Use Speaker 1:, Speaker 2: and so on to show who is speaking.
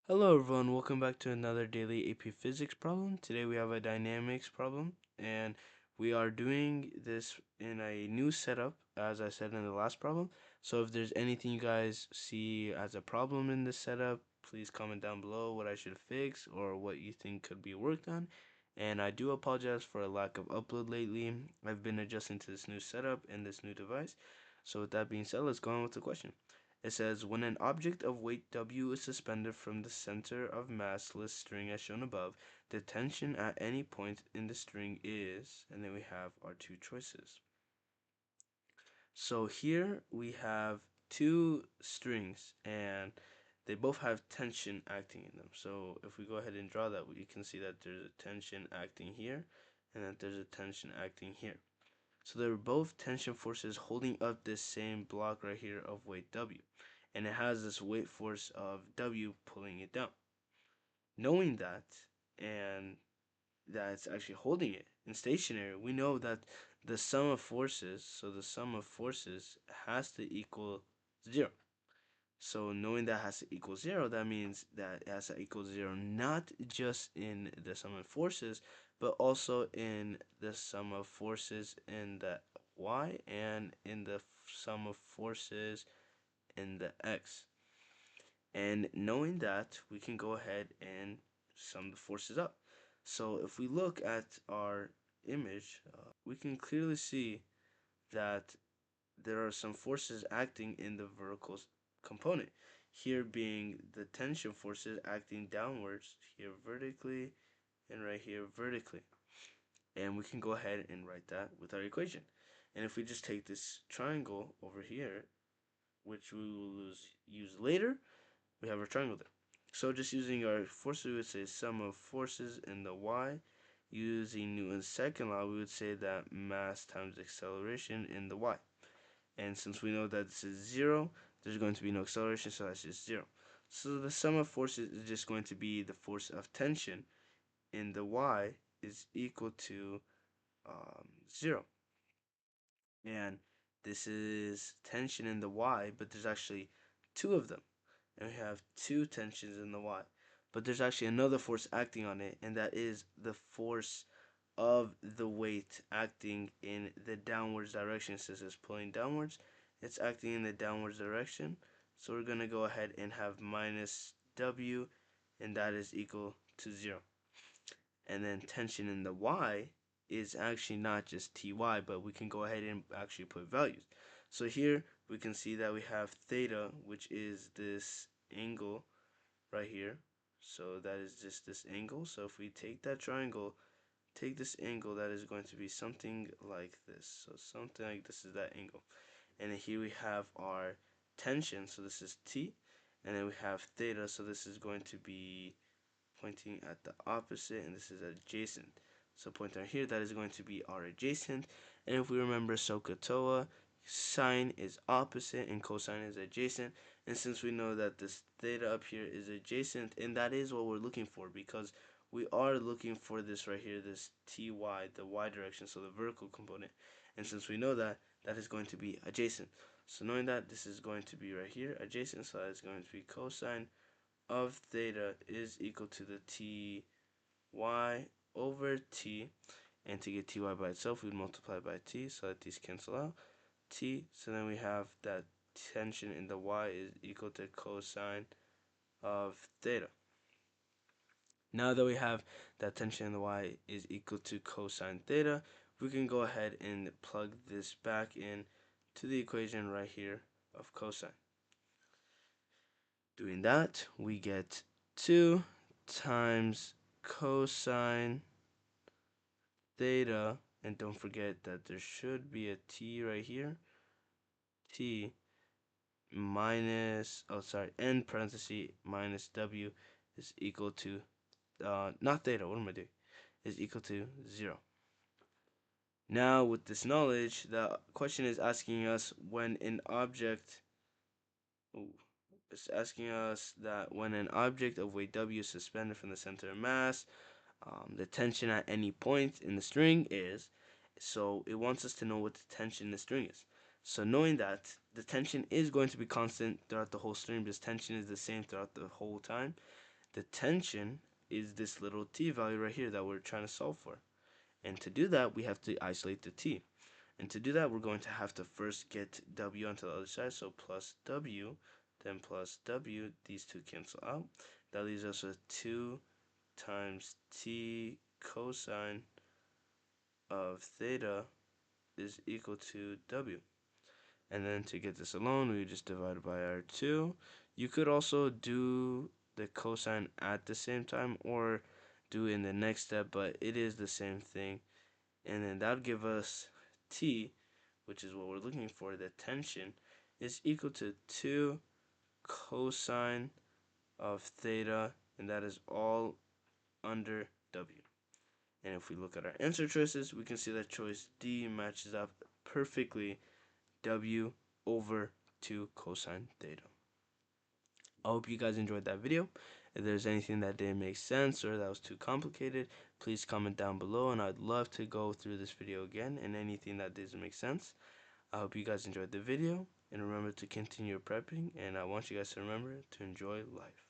Speaker 1: Hello everyone, welcome back to another daily AP Physics problem. Today we have a dynamics problem and we are doing this in a new setup as I said in the last problem. So if there's anything you guys see as a problem in this setup, please comment down below what I should fix or what you think could be worked on. And I do apologize for a lack of upload lately. I've been adjusting to this new setup and this new device. So with that being said, let's go on with the question. It says, when an object of weight W is suspended from the center of massless string as shown above, the tension at any point in the string is, and then we have our two choices. So here we have two strings and they both have tension acting in them. So if we go ahead and draw that, you can see that there's a tension acting here and that there's a tension acting here. So they're both tension forces holding up this same block right here of weight W. And it has this weight force of W pulling it down. Knowing that, and that it's actually holding it in stationary, we know that the sum of forces, so the sum of forces has to equal 0. So knowing that has to equal 0, that means that it has to equal 0 not just in the sum of forces, but also in the sum of forces in the y and in the sum of forces in the x. And knowing that, we can go ahead and sum the forces up. So if we look at our image, we can clearly see that there are some forces acting in the vertical component. Here being the tension forces acting downwards, here vertically, and right here vertically. And we can go ahead and write that with our equation. And if we just take this triangle over here, which we will use later, we have our triangle there. So just using our forces, we would say sum of forces in the y. Using Newton's second law, we would say that mass times acceleration in the y. And since we know that this is 0, there's going to be no acceleration, so that's just 0. So the sum of forces is just going to be the force of tension in the y is equal to 0. And this is tension in the y, but there's actually two of them. And we have two tensions in the y. But there's actually another force acting on it, and that is the force of the weight acting in the downwards direction. Since it's pulling downwards, it's acting in the downwards direction. So we're going to go ahead and have minus W, and that is equal to 0. And then tension in the y is actually not just Ty, but we can go ahead and actually put values. So here we can see that we have theta, which is this angle right here. So that is just this angle. So if we take that triangle, take this angle, that is going to be something like this. So something like this is that angle. And then here we have our tension, so this is T. And then we have theta, so this is going to be pointing at the opposite, and this is adjacent. So pointing out here, that is going to be our adjacent. And if we remember SOHCAHTOA, sine is opposite and cosine is adjacent. And since we know that this theta up here is adjacent, and that is what we're looking for, because we are looking for this right here, this ty, the y direction, so the vertical component. And since we know that, that is going to be adjacent. So knowing that, this is going to be right here, adjacent, so that is going to be cosine of theta is equal to the ty over t. And to get ty by itself, we would multiply by t, so that these cancel out. T, so then we have that tension in the y is equal to cosine of theta. Now that we have that tension in the y is equal to cosine theta, we can go ahead and plug this back in to the equation right here of cosine. Doing that, we get 2 times cosine theta, and don't forget that there should be a t right here, t minus, oh sorry, n parenthesis minus w is equal to, not theta, what am I doing, is equal to 0. Now with this knowledge, the question is asking us when an object, ooh, it's asking us that when an object of weight w is suspended from the center of mass, the tension at any point in the string is, so it wants us to know what the tension in the string is. So knowing that the tension is going to be constant throughout the whole string because tension is the same throughout the whole time, The tension is this little t value right here that we're trying to solve for. And to do that, we have to isolate the t. And to do that, we're going to have to first get w onto the other side, so plus w, then plus w, these two cancel out. That leaves us with 2 times t cosine of theta is equal to w. And then to get this alone, we just divide by our 2. You could also do the cosine at the same time or do it in the next step, but it is the same thing. And then that would give us t, which is what we're looking for, the tension, is equal to 2 cosine of theta, and that is all under w. And if we look at our answer choices, we can see that choice D matches up perfectly, w over 2 cosine theta. I hope you guys enjoyed that video. If there's anything that didn't make sense or that was too complicated, please comment down below, and I'd love to go through this video again and anything that doesn't make sense. I hope you guys enjoyed the video, and remember to continue prepping, and I want you guys to remember to enjoy life.